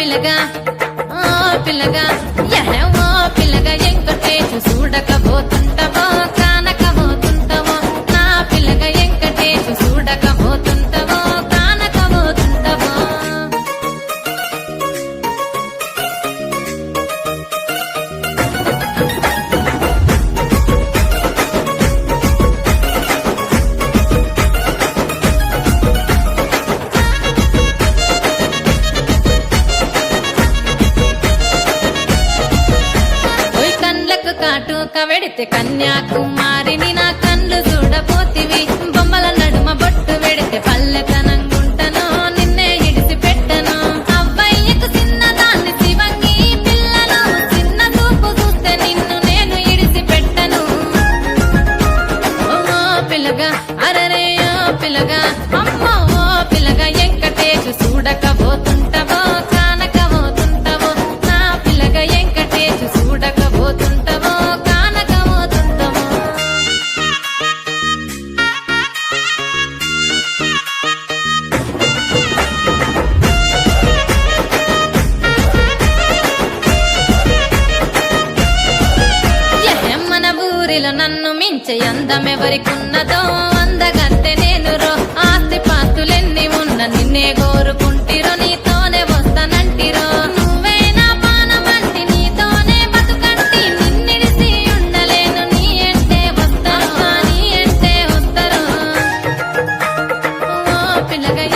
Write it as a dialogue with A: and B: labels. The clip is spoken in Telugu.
A: పిల్లగా ఓ పిల్లగా ఓ పిల్లగా వెంకటేశు చూడకపోతుంటావో కానకపోతుంటావో నా పిల్లగా వెంకటేశు చూడకపోతుంటావో కానకపోతుంటావో కాటుక వెడితే కన్యాకుమారిని నా కళ్ళు చూడపోతివి బొమ్మల నడుమ బొట్టు వెడితే పల్లెతనంగుంటను నిన్నే ఇడిసి పెట్టను అవ్వయ్యకు చిన్నదాన్ని శివంగి పిల్లలు చిన్న చూపు చూస్తే నిన్ను నేను ఇడిసి పెట్టను ఓ పిల్లగా అరరే ఓ పిల్లగా అమ్మో ఓ పిల్లగా వెంకటేశు చూడకపోతుంటావో కానకపోతుంటావో నా పిల్లగా వెంకటేశు చూడకపోతుంటావో కానకపోతుంటావో మన ఊరిలో నన్ను మించే అందమెవరికున్నదో అందగత్తె నేను రో ఆస్తి పాస్తులెన్ని ఉన్న నిన్నే కోరుకుంటిరో నీతోనే వస్తానంటిరో నువ్వే నా పానమంటి నీతోనే బతుకంటి నిన్నిడిసి ఉండలేను నీ అంటే వస్తాను నీ అంటే వస్తారు ఓ పిల్లగా